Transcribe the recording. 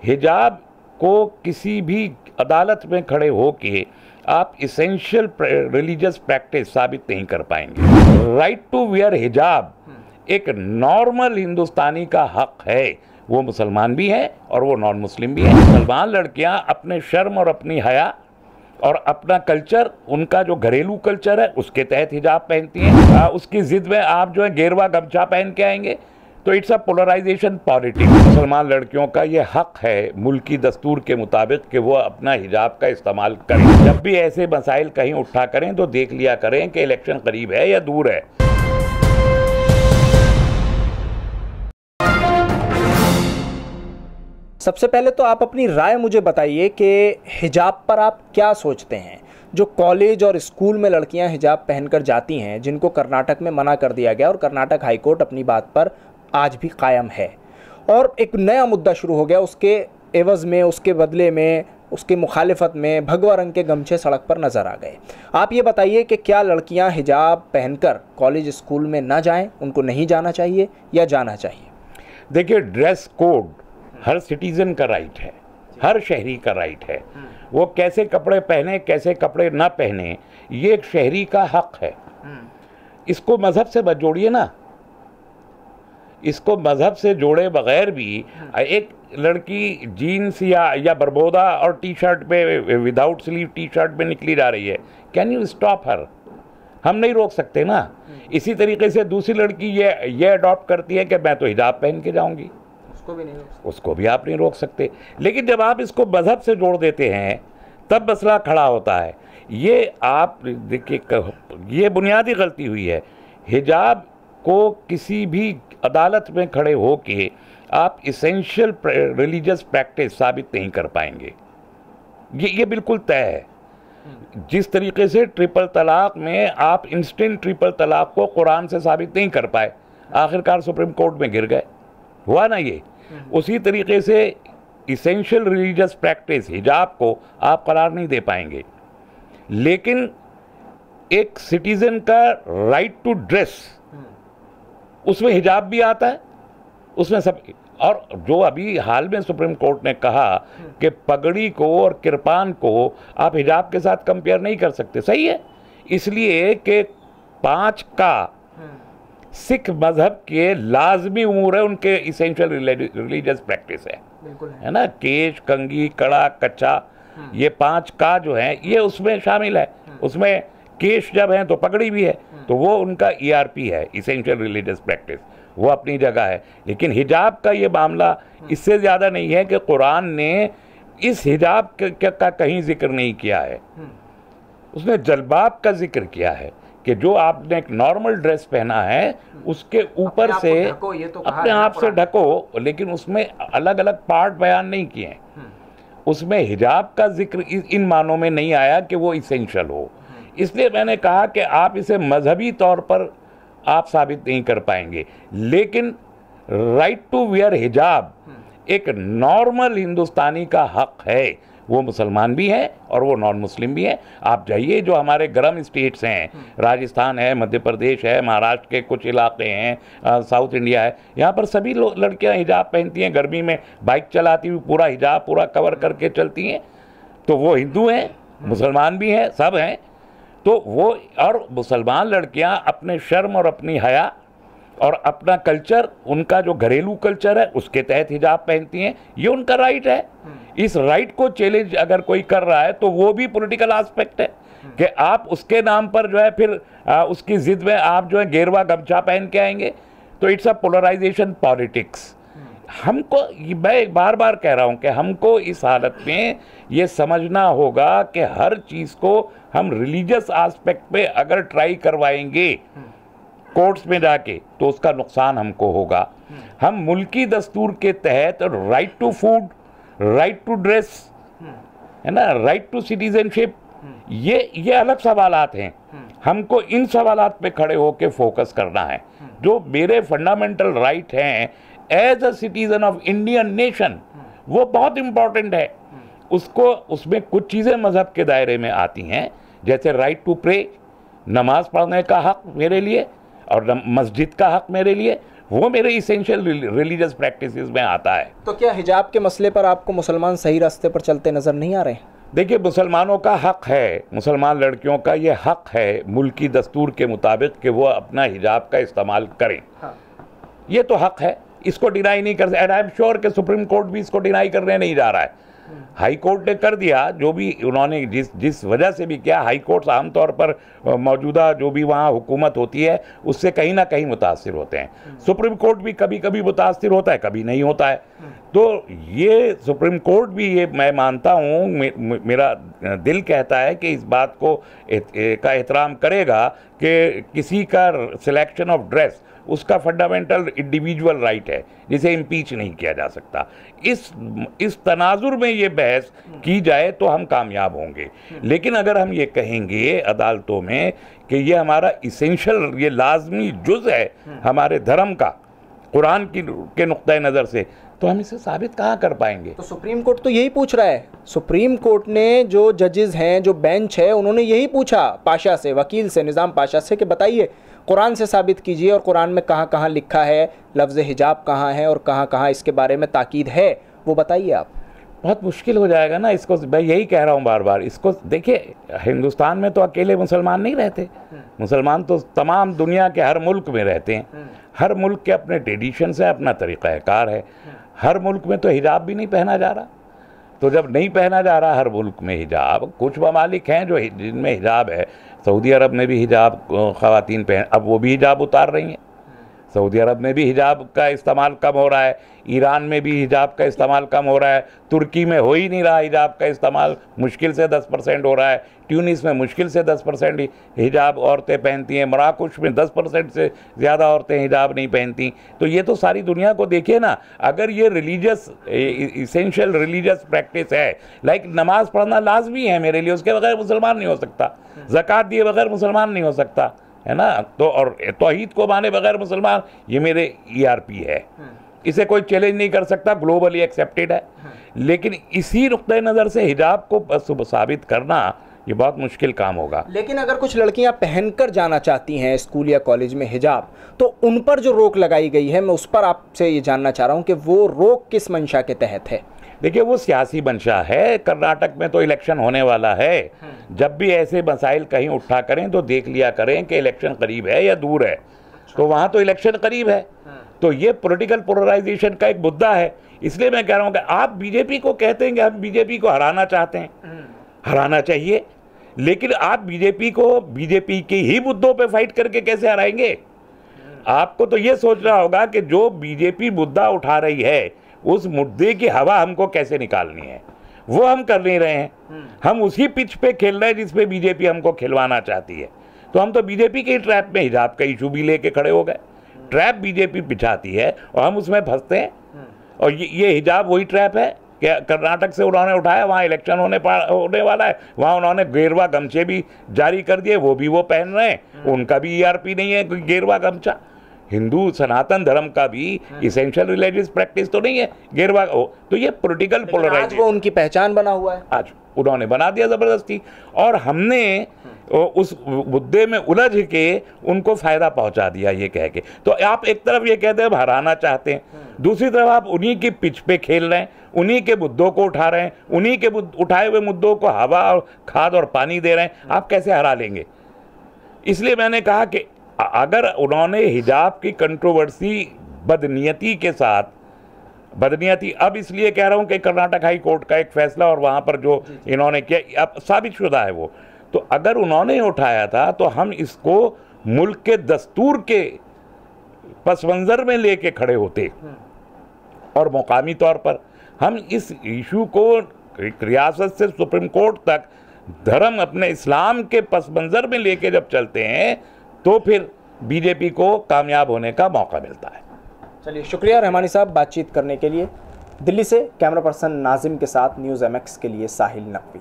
हिजाब को किसी भी अदालत में खड़े होके आप इसेंशियल रिलीजियस प्रैक्टिस साबित नहीं कर पाएंगे। राइट टू वियर हिजाब एक नॉर्मल हिंदुस्तानी का हक है, वो मुसलमान भी है और वो नॉन मुस्लिम भी है। मुसलमान लड़कियां अपने शर्म और अपनी हया और अपना कल्चर, उनका जो घरेलू कल्चर है उसके तहत हिजाब पहनती हैं। उसकी जिद में आप जो है गेरवा गमछा पहन के आएंगे तो इट्स अ पोलराइजेशन पॉलिटिक्स। मुसलमान लड़कियों का ये हक है मुल्की दस्तूर के मुताबिक कि वो अपना हिजाब का इस्तेमाल करें। जब भी ऐसे मसाइल कहीं उठा करें तो देख लिया करें कि इलेक्शन करीब है या दूर है। सबसे पहले तो आप अपनी राय मुझे बताइए कि हिजाब पर आप क्या सोचते हैं। जो कॉलेज और स्कूल में लड़कियां हिजाब पहनकर जाती हैं, जिनको कर्नाटक में मना कर दिया गया और कर्नाटक हाईकोर्ट अपनी बात पर आज भी कायम है, और एक नया मुद्दा शुरू हो गया, उसके एवज़ में, उसके बदले में, उसके मुखालिफत में भगवा रंग के गमछे सड़क पर नज़र आ गए। आप ये बताइए कि क्या लड़कियां हिजाब पहनकर कॉलेज स्कूल में ना जाएं, उनको नहीं जाना चाहिए या जाना चाहिए? देखिए, ड्रेस कोड हर सिटीज़न का राइट है, हर शहरी का राइट है। वो कैसे कपड़े पहने, कैसे कपड़े ना पहने, ये एक शहरी का हक है। इसको मज़हब से मत जोड़िए ना। इसको मज़हब से जोड़े बगैर भी एक लड़की जीन्स या बरबोदा और टी शर्ट पे, विदाउट स्लीव टी शर्ट में निकली जा रही है, कैन यू स्टॉप हर? हम नहीं रोक सकते ना। इसी तरीके से दूसरी लड़की ये अडॉप्ट करती है कि मैं तो हिजाब पहन के जाऊंगी, उसको भी आप नहीं रोक सकते। लेकिन जब आप इसको मज़हब से जोड़ देते हैं तब मसला खड़ा होता है। ये आप देखिए, ये बुनियादी गलती हुई है। हिजाब को किसी भी अदालत में खड़े होके आप इसेंशियल रिलीजियस प्रैक्टिस साबित नहीं कर पाएंगे। ये बिल्कुल तय है। जिस तरीके से ट्रिपल तलाक में आप इंस्टेंट ट्रिपल तलाक को कुरान से साबित नहीं कर पाए, आखिरकार सुप्रीम कोर्ट में गिर गए, हुआ ना ये। उसी तरीके से इसेंशियल रिलीजियस प्रैक्टिस हिजाब को आप करार नहीं दे पाएंगे। लेकिन एक सिटीजन का राइट टू ड्रेस, उसमें हिजाब भी आता है, उसमें सब। और जो अभी हाल में सुप्रीम कोर्ट ने कहा कि पगड़ी को और किरपान को आप हिजाब के साथ कंपेयर नहीं कर सकते, सही है। इसलिए कि 5 का सिख मजहब के लाजमी उमूर है, उनके इसेंशियल रिलीजियस प्रैक्टिस है ना। केश, कंघी, कड़ा, कच्चा, ये 5 का जो है ये उसमें शामिल है। उसमें केश जब है तो पगड़ी भी है, तो वो उनका ERP है, इसेंशियल रिलीजियस प्रैक्टिस, वो अपनी जगह है। लेकिन हिजाब का ये मामला इससे ज़्यादा नहीं है कि कुरान ने इस हिजाब का कहीं जिक्र नहीं किया है। उसने जलबाब का जिक्र किया है कि जो आपने एक नॉर्मल ड्रेस पहना है उसके ऊपर से अपने आप से ढको, लेकिन उसमें अलग अलग पार्ट बयान नहीं किए हैं। उसमें हिजाब का जिक्र इन मानों में नहीं आया कि वो इसेंशियल हो। इसलिए मैंने कहा कि आप इसे मजहबी तौर पर आप साबित नहीं कर पाएंगे। लेकिन राइट टू वियर हिजाब एक नॉर्मल हिंदुस्तानी का हक है, वो मुसलमान भी है और वो नॉन मुस्लिम भी है। आप जाइए, जो हमारे गर्म स्टेट्स हैं, राजस्थान है, मध्य प्रदेश है, महाराष्ट्र के कुछ इलाके हैं, साउथ इंडिया है, यहाँ पर सभी लड़कियाँ हिजाब पहनती हैं। गर्मी में बाइक चलाती हुई पूरा हिजाब पूरा कवर करके चलती हैं। तो वो हिंदू हैं, मुसलमान भी हैं, सब हैं। तो वो और मुसलमान लड़कियां अपने शर्म और अपनी हया और अपना कल्चर, उनका जो घरेलू कल्चर है उसके तहत हिजाब पहनती हैं, ये उनका राइट है। इस राइट को चैलेंज अगर कोई कर रहा है तो वो भी पॉलिटिकल एस्पेक्ट है कि आप उसके नाम पर जो है फिर उसकी जिद में आप जो है गेरवा गमछा पहन के आएंगे, तो इट्स अ पोलराइजेशन पॉलिटिक्स। हमको, मैं बार बार कह रहा हूं कि हमको इस हालत में ये समझना होगा कि हर चीज़ को हम रिलीजियस एस्पेक्ट पे अगर ट्राई करवाएंगे कोर्ट्स में जाके तो उसका नुकसान हमको होगा। हम मुल्की दस्तूर के तहत right to food, right to dress, है ना, राइट टू सिटीजनशिप, ये अलग सवालात हैं। हमको इन सवालात पे खड़े होके फोकस करना है। जो मेरे फंडामेंटल राइट हैं as a citizen of Indian nation, वो बहुत इंपॉर्टेंट है। उसमें कुछ चीज़ें मजहब के दायरे में आती हैं, जैसे राइट टू प्रे, नमाज पढ़ने का हक मेरे लिए और मस्जिद का हक मेरे लिए, वो मेरे इसेंशियल रिलीजियस प्रैक्टिसेस में आता है। तो क्या हिजाब के मसले पर आपको मुसलमान सही रास्ते पर चलते नज़र नहीं आ रहे? देखिए, मुसलमानों का हक है, मुसलमान लड़कियों का ये हक है मुल्की दस्तूर के मुताबिक कि वो अपना हिजाब का इस्तेमाल करें। हाँ। ये तो हक है, इसको डिनाई नहीं कर सकते। एंड आई एम श्योर कि सुप्रीम कोर्ट भी इसको डिनाई करने नहीं जा रहा है। हाई कोर्ट ने कर दिया, जो भी उन्होंने जिस वजह से भी किया। हाई कोर्ट आमतौर पर मौजूदा जो भी वहाँ हुकूमत होती है उससे कहीं ना कहीं मुतासिर होते हैं। सुप्रीम कोर्ट भी कभी कभी मुतासिर होता है, कभी नहीं होता है। तो ये सुप्रीम कोर्ट भी, ये मैं मानता हूँ, मेरा दिल कहता है कि इस बात को का एहतराम करेगा कि किसी का सिलेक्शन ऑफ ड्रेस उसका फंडामेंटल इंडिविजुअल राइट है जिसे इम्पीच नहीं किया जा सकता। इस तनाजुर में ये बहस की जाए तो हम कामयाब होंगे। लेकिन अगर हम ये कहेंगे अदालतों में कि ये हमारा इसेंशियल, ये लाजमी जुज़ है हमारे धर्म का कुरान के नुक्ता नज़र से, तो हम इसे साबित कहाँ कर पाएंगे? तो सुप्रीम कोर्ट तो यही पूछ रहा है। सुप्रीम कोर्ट ने जो जजेस हैं, जो बेंच है, उन्होंने यही पूछा पाशा से, वकील से, निज़ाम पाशा से कि बताइए कुरान से साबित कीजिए और कुरान में कहाँ कहाँ लिखा है, लफ्ज़ हिजाब कहाँ है और कहाँ कहाँ इसके बारे में ताकीद है, वो बताइए आप। बहुत मुश्किल हो जाएगा ना इसको। मैं यही कह रहा हूँ बार बार, इसको देखिए, हिंदुस्तान में तो अकेले मुसलमान नहीं रहते। मुसलमान तो तमाम दुनिया के हर मुल्क में रहते हैं। हर मुल्क के अपने ट्रेडिशंस है, अपना तरीक़ाकार है। हर मुल्क में तो हिजाब भी नहीं पहना जा रहा। तो जब नहीं पहना जा रहा हर मुल्क में हिजाब, कुछ ममालिक हैं जो जिनमें हिजाब है। सऊदी अरब में भी हिजाब ख़वातीन पहन, अब वो भी हिजाब उतार रही हैं। सऊदी अरब में भी हिजाब का इस्तेमाल कम हो रहा है, ईरान में भी हिजाब का इस्तेमाल कम हो रहा है, तुर्की में हो ही नहीं रहा हिजाब का इस्तेमाल, मुश्किल से 10% हो रहा है, ट्यूनिस में मुश्किल से 10% हिजाब औरतें पहनती हैं, मराकुश में 10% से ज़्यादा औरतें हिजाब नहीं पहनती। तो ये तो सारी दुनिया को देखिए ना। अगर ये रिलीजियस, इसेंशियल रिलीजियस प्रैक्टिस है, लाइक नमाज पढ़ना लाजमी है मेरे लिए, उसके बगैर मुसलमान नहीं हो सकता। ज़कात दिए बगैर मुसलमान नहीं हो सकता, है ना। तो और तौहीद को माने बगैर मुसलमान, ये मेरे ERP है, इसे कोई चैलेंज नहीं कर सकता, ग्लोबली एक्सेप्टेड है। लेकिन इसी नुक्ते नज़र से हिजाब को साबित करना ये बहुत मुश्किल काम होगा। लेकिन अगर कुछ लड़कियां पहनकर जाना चाहती हैं स्कूल या कॉलेज में हिजाब, तो उन पर जो रोक लगाई गई है, मैं उस पर आपसे ये जानना चाह रहा हूँ कि वो रोक किस मंशा के तहत है? देखिए, वो सियासी मंशा है। कर्नाटक में तो इलेक्शन होने वाला है। जब भी ऐसे मसाइल कहीं उठा करें तो देख लिया करें कि इलेक्शन करीब है या दूर है। तो वहाँ तो इलेक्शन करीब है, तो ये पॉलिटिकल पोलराइजेशन का एक मुद्दा है। इसलिए मैं कह रहा हूँ कि आप बीजेपी को कहते हैं कि हम बीजेपी को हराना चाहते हैं, हराना चाहिए, लेकिन आप बीजेपी के ही मुद्दों पे फाइट करके कैसे हराएंगे? आपको तो ये सोचना होगा कि जो बीजेपी मुद्दा उठा रही है उस मुद्दे की हवा हमको कैसे निकालनी है। वो हम कर नहीं रहे हैं। हम उसी पिच पे खेल रहे हैं जिस पे बीजेपी हमको खिलवाना चाहती है। तो हम तो बीजेपी के ट्रैप में हिजाब का इशू भी लेके खड़े हो गए। ट्रैप बीजेपी बिछाती है और हम उसमें फंसते हैं। और ये हिजाब वही ट्रैप है कि कर्नाटक से उन्होंने उठाया, वहाँ इलेक्शन होने वाला है, वहाँ उन्होंने गेरुआ गमछे भी जारी कर दिए, वो भी वो पहन रहे हैं। उनका भी ERP नहीं है कोई गेरुआ गमछा। हिंदू सनातन धर्म का भी इसेंशियल रिलीजियस प्रैक्टिस तो नहीं है गेरुआ हो। तो ये पॉलिटिकल पोलराइजेशन, वो उनकी पहचान बना हुआ है, आज उन्होंने बना दिया ज़बरदस्ती। और हमने उस मुद्दे में उलझ के उनको फ़ायदा पहुंचा दिया ये कह के। तो आप एक तरफ ये कहते हैं हराना चाहते हैं, दूसरी तरफ आप उन्हीं की पिच पे खेल रहे हैं, उन्हीं के मुद्दों को उठा रहे हैं, उन्हीं के उठाए हुए मुद्दों को हवा और खाद और पानी दे रहे हैं। आप कैसे हरा लेंगे? इसलिए मैंने कहा कि अगर उन्होंने हिजाब की कंट्रोवर्सी बदनीयती के साथ, बदनीयती अब इसलिए कह रहा हूँ कि कर्नाटक हाई कोर्ट का एक फैसला और वहाँ पर जो इन्होंने किया अब साबित शुदा है वो, तो अगर उन्होंने उठाया था तो हम इसको मुल्क के दस्तूर के पस मंज़र में लेके खड़े होते और मकामी तौर पर हम इस इशू को रियासत से सुप्रीम कोर्ट तक धर्म अपने इस्लाम के पस मंज़र में लेके जब चलते हैं तो फिर बीजेपी को कामयाब होने का मौका मिलता है। चलिए, शुक्रिया रहमानी साहब बातचीत करने के लिए। दिल्ली से कैमरा पर्सन नाजिम के साथ न्यूज़ MX के लिए साहिल नकवी।